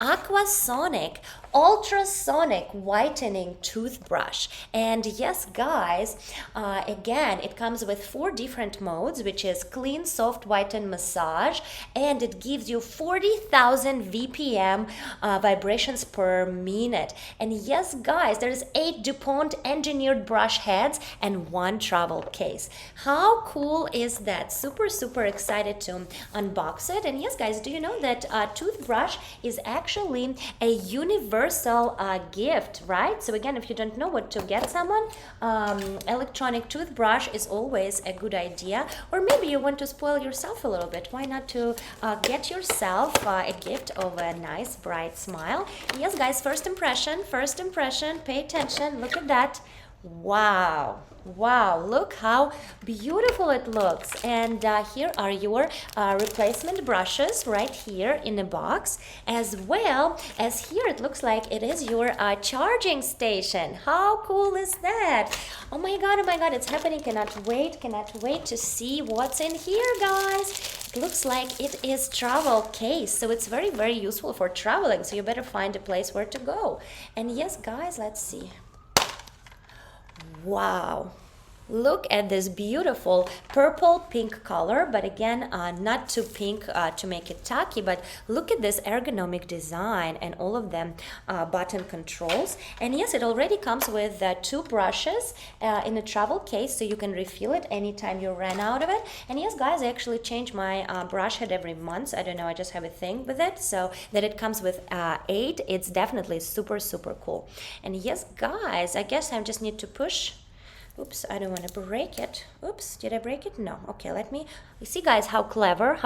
AquaSonic ultrasonic whitening toothbrush. And yes guys, again it comes with 4 different modes, which is clean, soft, whiten, massage, and it gives you 40,000 VPM vibrations per minute. And yes guys, there's 8 DuPont engineered brush heads and 1 travel case. How cool is that? Super excited to unbox it. And yes guys, do you know that toothbrush is actually a universal gift, right? So again, if you don't know what to get someone, electronic toothbrush is always a good idea. Or maybe you want to spoil yourself a little bit. Why not to get yourself a gift of a nice bright smile? Yes guys, first impression, pay attention, look at that. Wow, look how beautiful it looks. And here are your replacement brushes right here in a box, as well as here it looks like it is your charging station. How cool is that? Oh my god, it's happening. Cannot wait to see what's in here, guys. It looks like it is travel case, so it's very useful for traveling, so you better find a place where to go. And yes guys, let's see. Wow, look at this beautiful purple pink color, but again not too pink to make it tacky, but look at this ergonomic design and all of them button controls. And yes, it already comes with 2 brushes in a travel case, so you can refill it anytime you ran out of it. And yes guys, I actually change my brush head every month. I don't know, I just have a thing with it, so that it comes with 8, it's definitely super cool. And yes guys, I guess I just need to push. Oops, I don't want to break it. Oops, did I break it? No. Okay, let me. You see guys, how clever.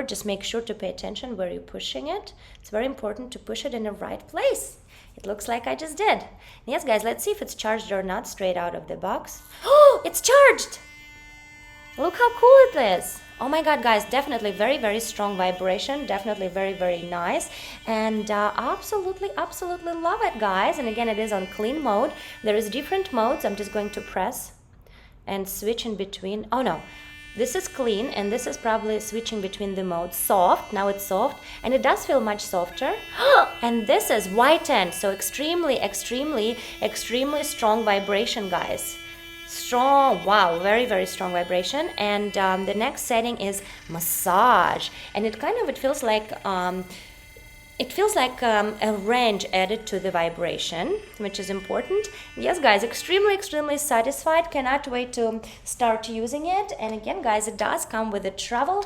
Just make sure to pay attention where you're pushing it. It's very important to push it in the right place. It looks like I just did. Yes guys, let's see if it's charged or not straight out of the box. Oh, it's charged! Look how cool it is. Oh my god guys, definitely very strong vibration, definitely very nice, and absolutely love it guys. And again, it is on clean mode. There is different modes. I'm just going to press and switch in between. Oh no, this is clean, and this is probably switching between the modes. Soft, now it's soft, and it does feel much softer. And this is whitened, so extremely strong vibration guys. Strong, wow, very strong vibration. And the next setting is massage, and it feels like a range added to the vibration, which is important. Yes guys, extremely satisfied. Cannot wait to start using it. And again guys, it does come with a travel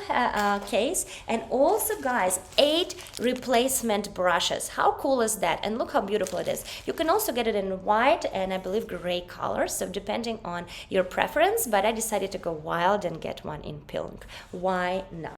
case, and also guys, 8 replacement brushes. How cool is that? And look how beautiful it is. You can also get it in white and I believe gray colors, so depending on your preference, but I decided to go wild and get one in pink. Why not?